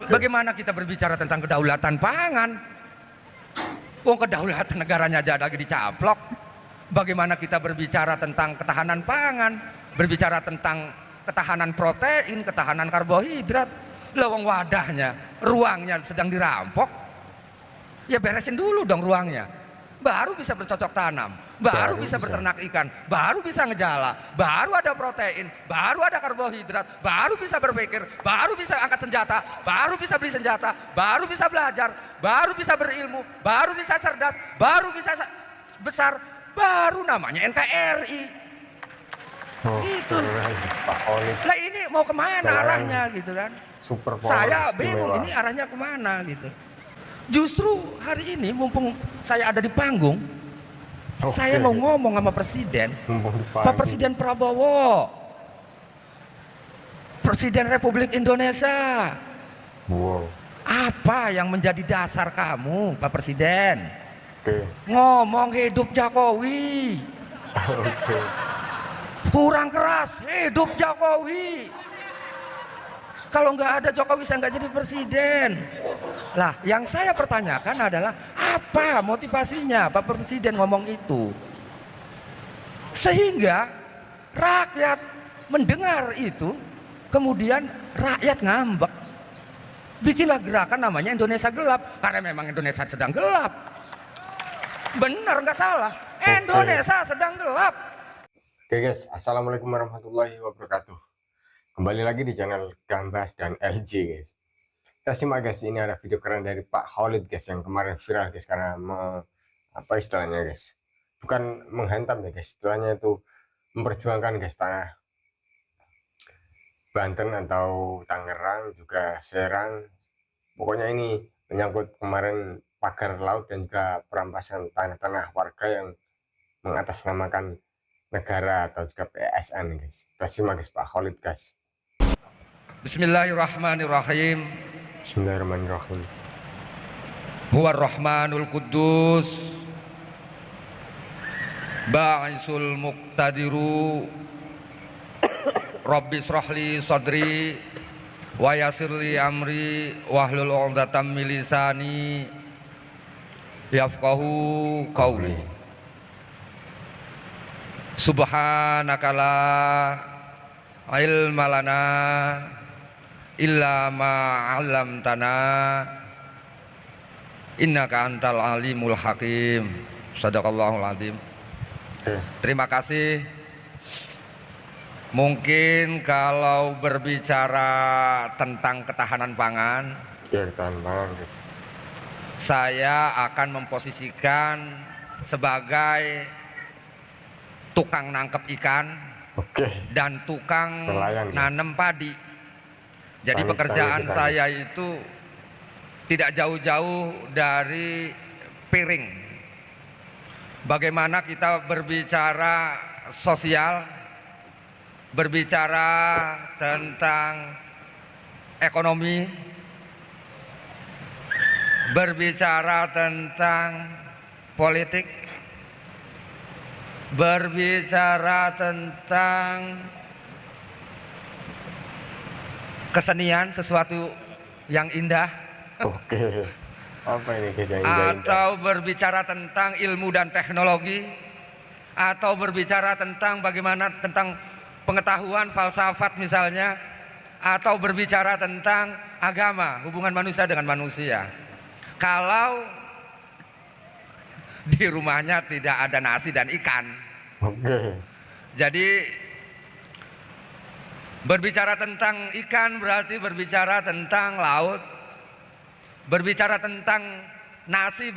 Bagaimana kita berbicara tentang kedaulatan pangan? Oh, kedaulatan negaranya aja lagi dicaplok. Bagaimana kita berbicara tentang ketahanan pangan, berbicara tentang ketahanan protein, ketahanan karbohidrat? Lawang wadahnya, ruangnya sedang dirampok. Ya beresin dulu dong ruangnya. Baru bisa bercocok tanam, baru bisa berternak ikan, baru bisa ngejala, baru ada protein, baru ada karbohidrat, baru bisa berpikir, baru bisa angkat senjata, baru bisa beli senjata, baru bisa belajar, baru bisa berilmu, baru bisa cerdas, baru bisa besar, baru namanya NKRI. Gitu. Lah ini mau kemana arahnya gitu kan? Saya bingung ini arahnya kemana gitu. Justru hari ini mumpung saya ada di panggung, saya mau ngomong sama Presiden, Pak Presiden Prabowo, Presiden Republik Indonesia. Apa yang menjadi dasar kamu, Pak Presiden? Ngomong hidup Jokowi. Kurang keras, hidup Jokowi. Kalau nggak ada Jokowi saya nggak jadi presiden. Lah, yang saya pertanyakan adalah apa motivasinya Pak Presiden ngomong itu? Sehingga rakyat mendengar itu, kemudian rakyat ngambek. Bikinlah gerakan namanya Indonesia Gelap, karena memang Indonesia sedang gelap. Benar nggak salah, Indonesia sedang gelap. Oke guys, assalamualaikum warahmatullahi wabarakatuh. Kembali lagi di channel Gambas dan LG guys. Kita simak guys, ini ada video keren dari Pak Khalid guys yang kemarin viral guys, karena apa istilahnya guys, bukan menghantam ya guys, istilahnya itu memperjuangkan guys tanah Banten atau Tangerang juga Serang. Pokoknya ini menyangkut kemarin pagar laut dan juga perampasan tanah-tanah warga yang mengatasnamakan negara atau juga PSN guys. Kita simak guys Pak Khalid guys. Bismillahirrahmanirrahim. Bismillahirrahmanirrahim. Huwar Rahmanul Quddus, Ba'isul Muqtadiru, Rabbi shrahli sadri wa yassirli amri wahlul 'uqdatam min lisani yafqahu qawli. Subhanaka la ilma lana illa ma 'allamtana innaka antal alimul hakim. Shadaqallahul azim. Terima kasih. Mungkin kalau berbicara tentang ketahanan pangan, saya akan memposisikan sebagai tukang nangkep ikan dan tukang nanam padi. Jadi pekerjaan saya itu tidak jauh-jauh dari piring. Bagaimana kita berbicara sosial, berbicara tentang ekonomi, berbicara tentang politik, berbicara tentang kesenian, sesuatu yang indah. Apa ini guys yang indah? Atau berbicara tentang ilmu dan teknologi, atau berbicara tentang bagaimana tentang pengetahuan falsafat misalnya, atau berbicara tentang agama, hubungan manusia dengan manusia. Kalau di rumahnya tidak ada nasi dan ikan. Jadi berbicara tentang ikan berarti berbicara tentang laut. Berbicara tentang nasi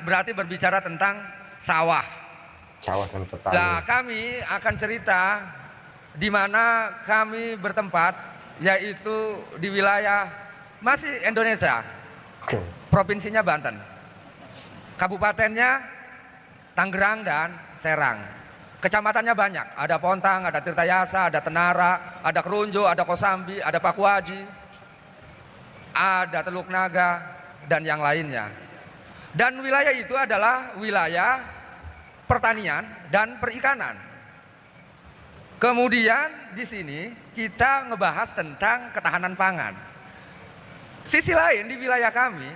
berarti berbicara tentang sawah. Sawah dan petani. Nah, kami akan cerita di mana kami bertempat, yaitu di wilayah masih Indonesia. Provinsinya Banten. Kabupatennya Tangerang dan Serang. Kecamatannya banyak, ada Pontang, ada Tirtayasa, ada Tenara, ada Kerunjo, ada Kosambi, ada Pakuaji, ada Teluk Naga, dan yang lainnya. Dan wilayah itu adalah wilayah pertanian dan perikanan. Kemudian di sini kita ngebahas tentang ketahanan pangan. Sisi lain di wilayah kami,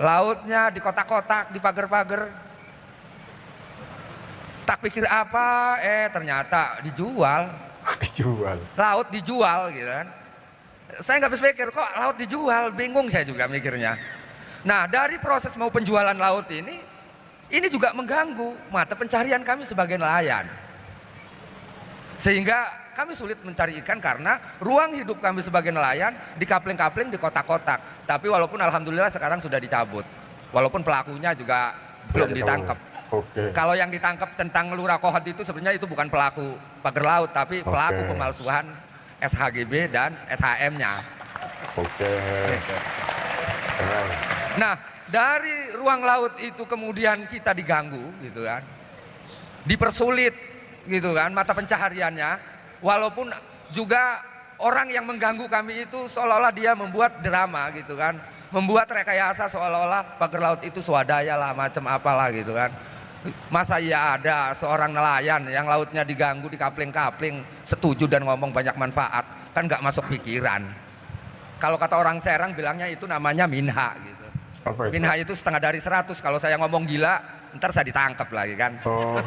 lautnya di kotak-kotak, di pagar-pagar. Tak pikir apa, ternyata dijual. Dijual. Laut dijual gitu kan. Saya nggak bisa pikir kok laut dijual, bingung saya juga mikirnya. Nah dari proses mau penjualan laut ini juga mengganggu mata pencarian kami sebagai nelayan. Sehingga kami sulit mencari ikan karena ruang hidup kami sebagai nelayan di kapling-kapling, di kotak-kotak. Tapi walaupun alhamdulillah sekarang sudah dicabut. Walaupun pelakunya juga belum ditangkap. Oke. Kalau yang ditangkap tentang Lurah Kohot itu sebenarnya itu bukan pelaku pagar laut, tapi pelaku pemalsuan SHGB dan SHM-nya. Oke. Keren. Nah, dari ruang laut itu kemudian kita diganggu gitu kan. Dipersulit gitu kan mata pencahariannya, walaupun juga orang yang mengganggu kami itu seolah-olah dia membuat drama gitu kan. Membuat rekayasa seolah-olah pagar laut itu swadaya lah, macam apalah gitu kan. Masa iya ada seorang nelayan yang lautnya diganggu di kapling-kapling setuju dan ngomong banyak manfaat, kan nggak masuk pikiran. Kalau kata orang Serang bilangnya itu namanya minha gitu. Apa itu? Minha itu setengah dari 100. Kalau saya ngomong gila ntar saya ditangkap lagi kan. Oh.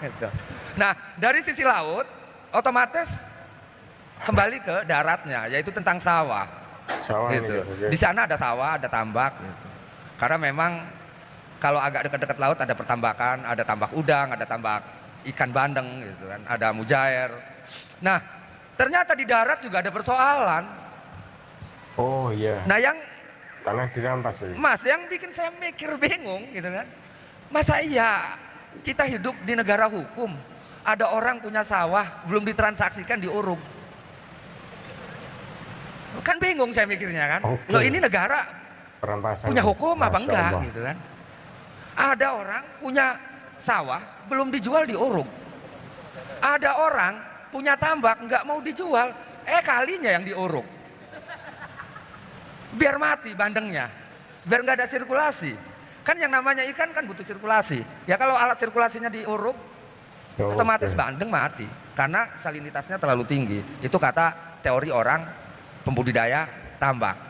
Gitu. Nah dari sisi laut otomatis kembali ke daratnya, yaitu tentang sawah. Sawah Gitu. ini. Di sana ada sawah, ada tambak gitu. Karena memang kalau agak dekat-dekat laut ada pertambakan, ada tambak udang, ada tambak ikan bandeng gitu kan, ada mujair. Nah, ternyata di darat juga ada persoalan. Oh iya. Nah, yang Tanah dirampas ya. Mas yang bikin saya mikir bingung gitu kan. Masa iya kita hidup di negara hukum, ada orang punya sawah belum ditransaksikan diuruk. Kan bingung saya mikirnya kan. Oke. Loh ini negara Perampasan. punya hukum apa Masya enggak Allah. gitu kan. Ada orang punya sawah belum dijual diuruk. Ada orang punya tambak nggak mau dijual, kalinya yang diuruk. Biar mati bandengnya, biar nggak ada sirkulasi. Kan yang namanya ikan kan butuh sirkulasi. Ya kalau alat sirkulasinya diuruk, otomatis bandeng mati karena salinitasnya terlalu tinggi. Itu kata teori orang pembudidaya tambak.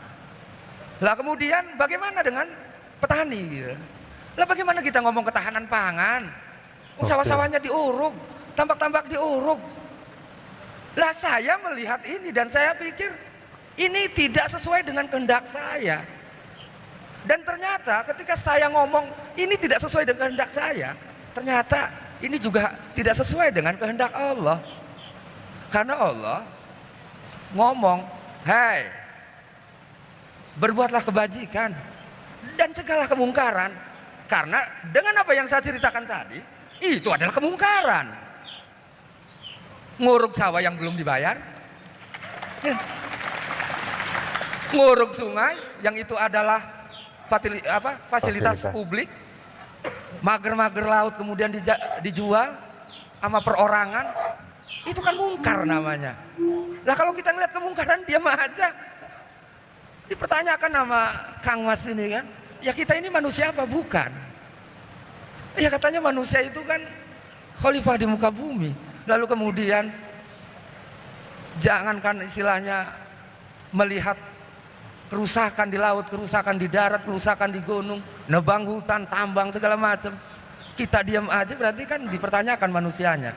Lah kemudian bagaimana dengan petani gitu? Lah bagaimana kita ngomong ketahanan pangan? Sawah-sawahnya diuruk, tambak-tambak diuruk. Lah saya melihat ini dan saya pikir ini tidak sesuai dengan kehendak saya. Dan ternyata ketika saya ngomong ini tidak sesuai dengan kehendak saya, ternyata ini juga tidak sesuai dengan kehendak Allah. Karena Allah ngomong, "Hai, berbuatlah kebajikan dan cegahlah kemungkaran." Karena dengan apa yang saya ceritakan tadi, itu adalah kemungkaran. Nguruk sawah yang belum dibayar, nguruk sungai yang itu adalah fasilitas publik, mager-mager laut kemudian dijual sama perorangan, itu kan mungkar namanya. Lah kalau kita ngeliat kemungkaran diam aja, dipertanyakan sama Kang Mas ini kan, ya kita ini manusia apa bukan? Ya katanya manusia itu kan khalifah di muka bumi. Lalu kemudian jangankan istilahnya melihat kerusakan di laut, kerusakan di darat, kerusakan di gunung, nebang hutan, tambang segala macam. Kita diam aja berarti kan dipertanyakan manusianya.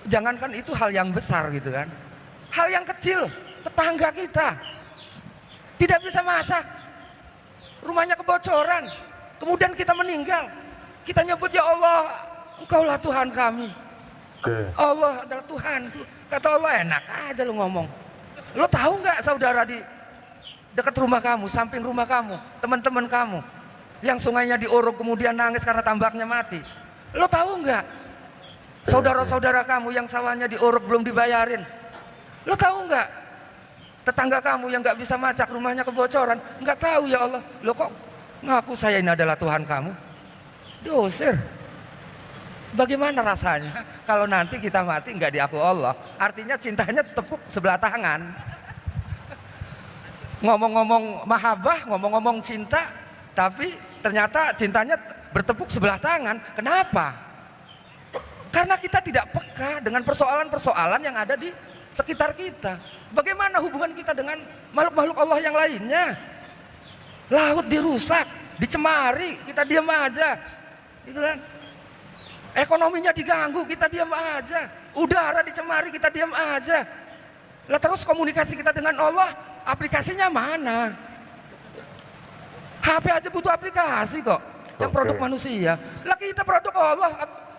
Jangankan itu hal yang besar gitu kan. Hal yang kecil, tetangga kita tidak bisa masak, rumahnya kebocoran, kemudian kita meninggal, kita nyebut ya Allah, Engkaulah Tuhan kami. Allah adalah Tuhanku. Kata Allah, enak aja lu ngomong. Lo tahu nggak saudara di dekat rumah kamu, samping rumah kamu, teman-teman kamu yang sungainya diuruk kemudian nangis karena tambaknya mati? Lo tahu nggak saudara-saudara kamu yang sawahnya diuruk belum dibayarin? Lo tahu nggak tetangga kamu yang nggak bisa masak, rumahnya kebocoran? Nggak tahu ya Allah. Lo kok ngaku saya ini adalah Tuhan kamu? Diusir. Bagaimana rasanya kalau nanti kita mati nggak diaku Allah? Artinya cintanya tepuk sebelah tangan. Ngomong-ngomong mahabbah, ngomong-ngomong cinta, tapi ternyata cintanya bertepuk sebelah tangan. Kenapa? Karena kita tidak peka dengan persoalan-persoalan yang ada di sekitar kita. Bagaimana hubungan kita dengan makhluk-makhluk Allah yang lainnya? Laut dirusak, dicemari, kita diam aja, gitu kan? Ekonominya diganggu, kita diam aja. Udara dicemari, kita diam aja. Lah terus komunikasi kita dengan Allah, aplikasinya mana? HP aja butuh aplikasi kok, yang produk manusia. Lah kita produk Allah,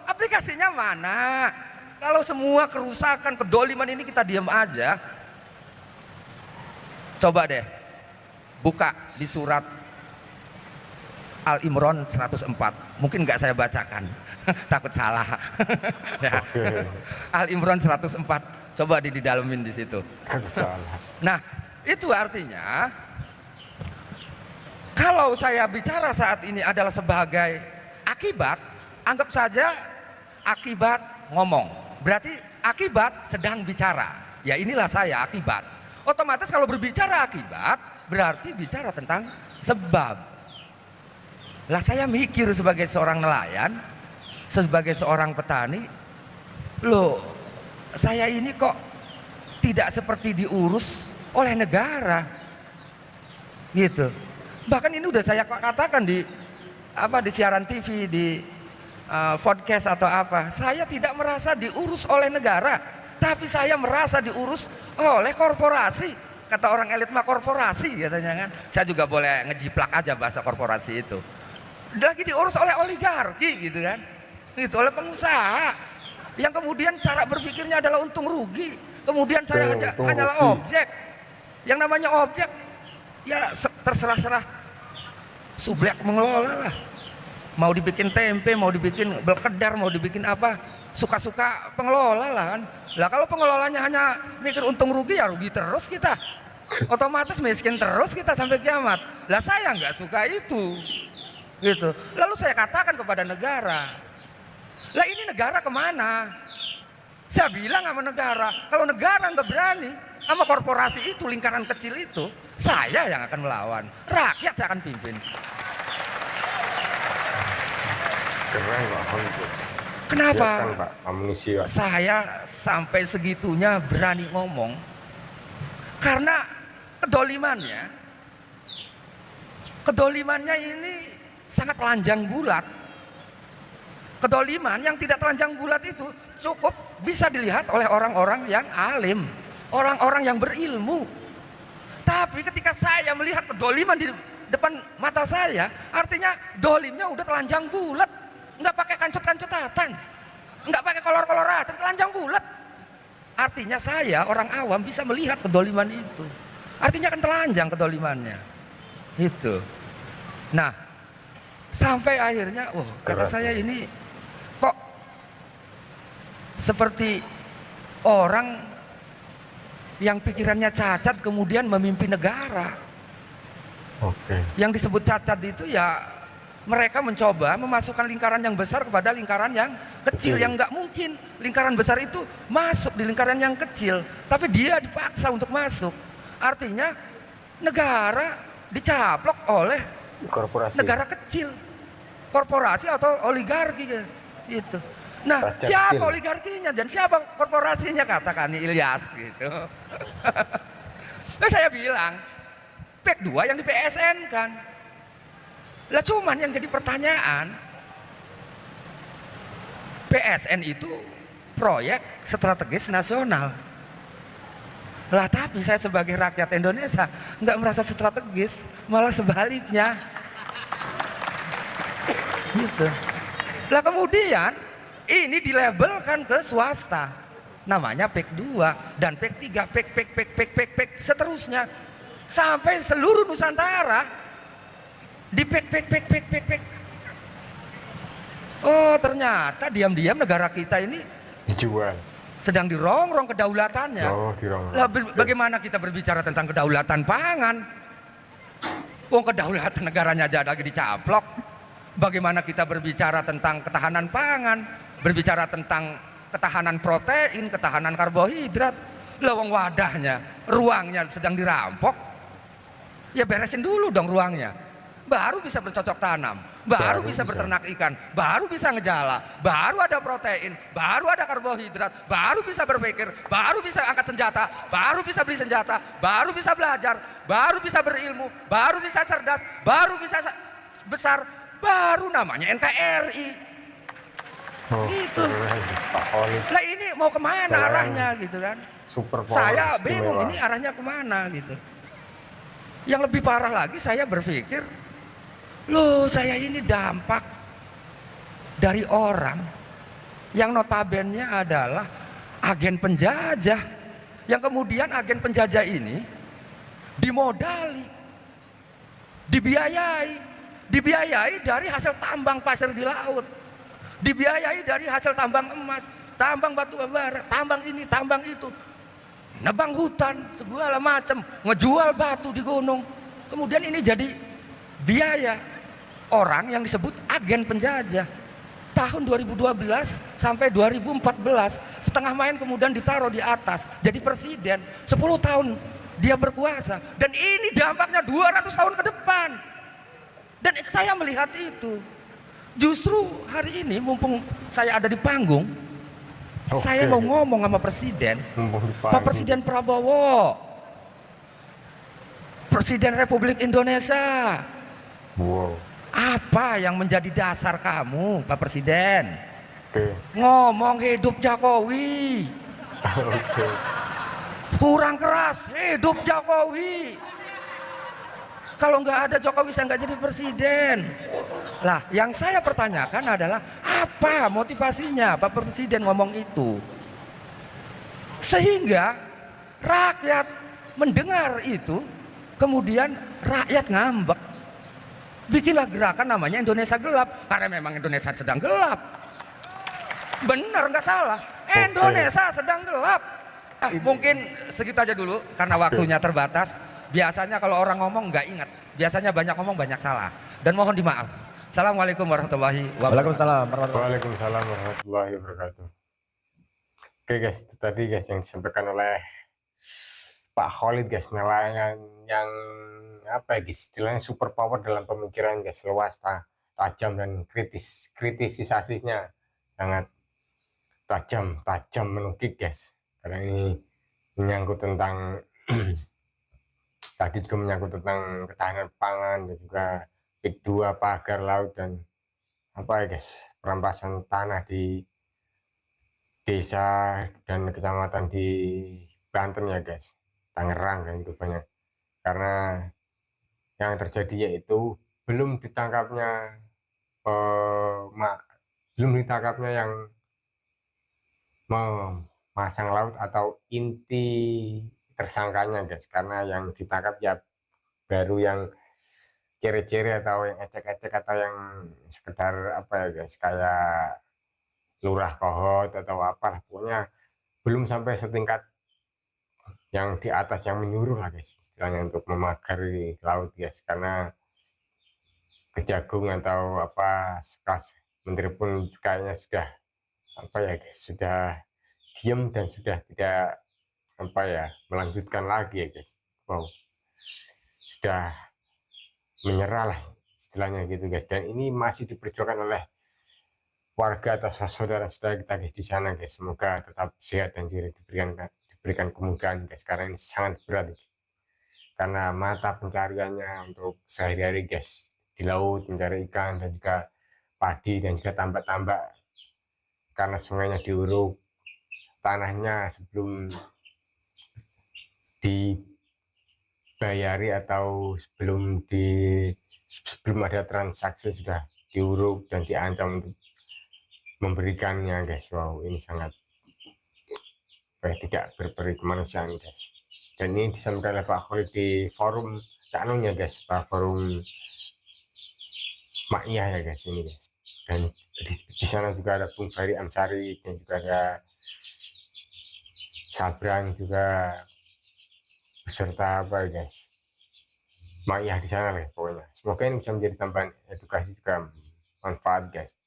aplikasinya mana? Kalau semua kerusakan, kedoliman ini kita diam aja. Coba deh, buka di surat Al-Imran 104. Mungkin nggak saya bacakan, takut salah. Ya. Al-Imran 104. Coba didalemin di situ. Nah, itu artinya kalau saya bicara saat ini adalah sebagai akibat, anggap saja akibat ngomong. Berarti akibat sedang bicara. Ya inilah saya akibat. Otomatis kalau berbicara akibat berarti bicara tentang sebab. Lah saya mikir sebagai seorang nelayan, sebagai seorang petani, loh saya ini kok tidak seperti diurus oleh negara, gitu. Bahkan ini udah saya katakan di siaran TV, di podcast atau apa. Saya tidak merasa diurus oleh negara. Tapi saya merasa diurus oleh korporasi. Kata orang elit mah korporasi katanya kan. Saya juga boleh ngejiplak aja bahasa korporasi itu. Lagi diurus oleh oligarki gitu kan. Gitu, oleh pengusaha. Yang kemudian cara berpikirnya adalah untung rugi. Kemudian saya hanyalah objek. Yang namanya objek ya terserah-serah sublek mengelola lah. Mau dibikin tempe, mau dibikin belkedar, mau dibikin apa, suka-suka pengelola lah kan. Lah kalau pengelolanya hanya mikir untung rugi ya rugi terus kita. Otomatis miskin terus kita sampai kiamat. Lah saya nggak suka itu. Gitu. Lalu saya katakan kepada negara, lah ini negara kemana? Saya bilang sama negara, kalau negara nggak berani sama korporasi itu, lingkaran kecil itu, saya yang akan melawan. Rakyat saya akan pimpin. Keren Pak Holid. Kenapa? Ya kan, Pak, manusia. Saya sampai segitunya berani ngomong karena kedolimannya ini sangat telanjang bulat. Kedoliman yang tidak telanjang bulat itu cukup bisa dilihat oleh orang-orang yang alim, orang-orang yang berilmu. Tapi ketika saya melihat kedoliman di depan mata saya, artinya dolimnya udah telanjang bulat, nggak pakai kancut-kancutatan, nggak pakai kolor-koloratan, telanjang bulat. Artinya saya orang awam bisa melihat kedoliman itu. Artinya kan telanjang kedolimannya. Itu. Nah, sampai akhirnya, kata saya ini kok seperti orang yang pikirannya cacat kemudian memimpin negara. Oke. Yang disebut cacat itu ya mereka mencoba memasukkan lingkaran yang besar kepada lingkaran yang kecil. Yang nggak mungkin lingkaran besar itu masuk di lingkaran yang kecil, tapi dia dipaksa untuk masuk. Artinya negara dicaplok oleh Korporasi. negara kecil, korporasi atau oligarki gitu. Nah, Rakyat siapa kecil. oligarkinya dan siapa korporasinya, katakan Ilyas gitu. Terus saya bilang, PEK 2 yang di PSN kan. Lah cuman yang jadi pertanyaan, PSN itu proyek strategis nasional. Lah tapi saya sebagai rakyat Indonesia nggak merasa strategis, malah sebaliknya. Gitu. Lah kemudian ini dilabelkan ke swasta. Namanya PEK 2 dan PEK 3, PEK seterusnya. Sampai seluruh Nusantara di PEK. Oh ternyata diam-diam negara kita ini Dijual. sedang dirongrong kedaulatannya. Oh, dirongrong. Lah bagaimana kita berbicara tentang kedaulatan pangan? Wong kedaulatan negaranya aja lagi dicaplok. Bagaimana kita berbicara tentang ketahanan pangan, berbicara tentang ketahanan protein, ketahanan karbohidrat. Lah wong wadahnya, ruangnya sedang dirampok. Ya beresin dulu dong ruangnya. baru bisa bercocok tanam, baru Baru bisa bisa. berternak ikan, baru bisa ngejala, baru ada protein, baru ada karbohidrat, baru bisa berpikir, baru bisa angkat senjata, baru bisa beli senjata, baru bisa belajar, baru bisa berilmu, baru bisa cerdas, baru bisa besar, baru namanya NKRI. Oh, Gitu. keren, guys. Pak Khalid Lah ini mau kemana Keren. arahnya gitu kan? super power Saya istimewa. bingung ini arahnya kemana gitu. Yang lebih parah lagi saya berpikir, loh saya ini dampak dari orang yang notabene adalah agen penjajah. Yang kemudian agen penjajah ini dimodali, dibiayai dari hasil tambang pasir di laut, dibiayai dari hasil tambang emas, tambang batu bara, tambang ini, tambang itu, nebang hutan, segala macam, ngejual batu di gunung. Kemudian ini jadi biaya orang yang disebut agen penjajah. Tahun 2012 sampai 2014, setengah main kemudian ditaruh di atas, jadi presiden, 10 tahun dia berkuasa. Dan ini dampaknya 200 tahun ke depan. Dan saya melihat itu. Justru hari ini mumpung saya ada di panggung, Oke. saya mau ngomong sama presiden, Mumpung di Pak panggung. Presiden Prabowo, Presiden Republik Indonesia, Wow. apa yang menjadi dasar kamu, Pak Presiden? Oke. Ngomong hidup Jokowi, Oke. kurang keras, hidup Jokowi. Kalau nggak ada Jokowi saya nggak jadi presiden. Lah, yang saya pertanyakan adalah apa motivasinya Pak Presiden ngomong itu? Sehingga rakyat mendengar itu, kemudian rakyat ngambek. Bikinlah gerakan namanya Indonesia Gelap, karena memang Indonesia sedang gelap. Benar nggak salah, Indonesia sedang gelap. Mungkin segitu aja dulu karena waktunya terbatas. Biasanya kalau orang ngomong nggak ingat, biasanya banyak ngomong banyak salah. Dan mohon dimaaf. Assalamualaikum warahmatullahi wabarakatuh. Waalaikumsalam warahmatullahi Waalaikumsalam warahmatullahi wabarakatuh. Oke guys, itu tadi guys yang disampaikan oleh Pak Khalid guys, nelayan yang apa ya guys, istilahnya super power dalam pemikiran guys, luas, tajam dan kritisisasinya sangat tajam menukik guys. Karena ini menyangkut tentang tadi juga menyangkut tentang ketahanan pangan dan juga PIK 2 pagar laut dan apa ya guys, perampasan tanah di desa dan kecamatan di Banten ya guys, Tangerang dan itu banyak. Karena yang terjadi yaitu belum ditangkapnya yang memasang laut atau inti tersangkanya guys, karena yang ditangkap ya baru yang ciri-ciri atau yang ecek-ecek atau yang sekedar apa ya guys, kayak lurah kohot atau apa, pokoknya belum sampai setingkat yang di atas yang menyuruh lah guys, istilahnya untuk memagari laut guys. Karena Kejagung atau apa sekelas menteri pun kayaknya sudah apa ya guys, sudah diem dan sudah tidak apa ya melanjutkan lagi ya guys. Wow, sudah menyerah lah istilahnya gitu guys. Dan ini masih diperjuangkan oleh warga atau saudara-saudara kita guys di sana guys. Semoga tetap sehat dan diberikan kemudahan guys, karena ini sangat berat karena mata pencariannya untuk sehari-hari guys di laut, mencari ikan dan juga padi dan juga tambak-tambak, karena sungainya diuruk, tanahnya sebelum dibayari atau sebelum ada transaksi sudah diuruk dan diancam untuk memberikannya guys. Wow, ini sangat tidak berperi kemanusiaan guys. Dan ini disampaikan oleh Pak Khalid di forum canunya guys, forum Maiyah ya guys ini guys. Dan di sana juga ada Bung Ferry Amsari dan juga ada Sabran juga beserta apa ya guys, Maiyah di sana nih pokoknya. Semoga ini bisa menjadi tambahan edukasi juga manfaat guys.